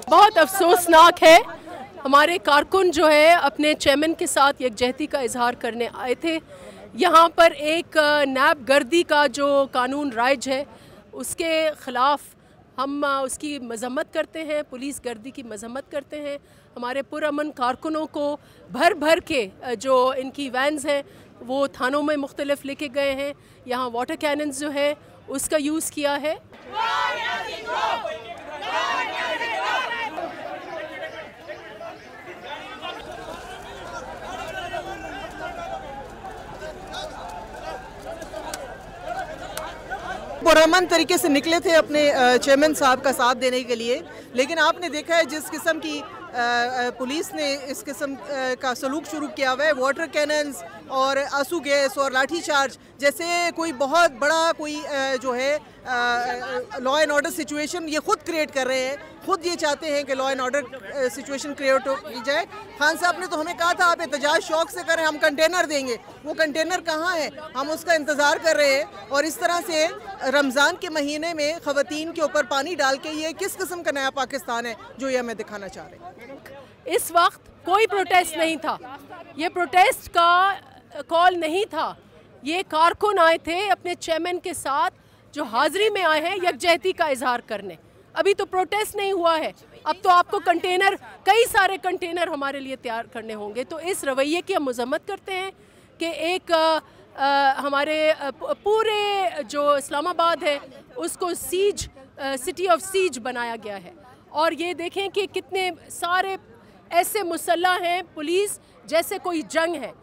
बहुत अफसोसनाक है। हमारे कारकुन जो है अपने चेयरमैन के साथ यकजहती का इजहार करने आए थे। यहाँ पर एक नैब गर्दी का जो कानून राइज है उसके ख़िलाफ़ हम उसकी मज़म्मत करते हैं, पुलिस गर्दी की मज़म्मत करते हैं। हमारे पुरअमन कारकुनों को भर भर के जो इनकी वैन्स हैं वो थानों में मुख्तलिफ लेके गए हैं। यहाँ वाटर कैनन्स जो है उसका यूज़ किया है। पुरअमन तरीके से निकले थे अपने चेयरमैन साहब का साथ देने के लिए, लेकिन आपने देखा है जिस किस्म की पुलिस ने इस किस्म का सलूक शुरू किया हुआ है, वाटर कैनन्स और आंसू गैस और लाठी चार्ज जैसे कोई बहुत बड़ा कोई जो है लॉ एंड ऑर्डर सिचुएशन ये खुद क्रिएट कर रहे हैं। खुद ये चाहते हैं कि law and order situation create की जाए। खान साहब ने तो हमें कहा था आप एहतजाज शौक से करें, हम कंटेनर देंगे। वो कंटेनर कहाँ है? हम उसका इंतज़ार कर रहे हैं। और इस तरह से रमज़ान के महीने में ख़वातीन के ऊपर पानी डाल के ये किस किस्म का नया पाकिस्तान है जो ये हमें दिखाना चाह रहे हैं। इस वक्त कोई प्रोटेस्ट नहीं था, ये प्रोटेस्ट का कॉल नहीं था। ये कारकुन आए थे अपने चेयरमैन के साथ जो हाजिरी में आए हैं यकजहती का इजहार करने। अभी तो प्रोटेस्ट नहीं हुआ है, अब तो आपको कंटेनर, कई सारे कंटेनर हमारे लिए तैयार करने होंगे। तो इस रवैये की हम मज़म्मत करते हैं कि एक हमारे पूरे जो इस्लामाबाद है उसको सीज, सिटी ऑफ सीज बनाया गया है। और ये देखें कि कितने सारे ऐसे मुसल्ला हैं, पुलिस जैसे कोई जंग है।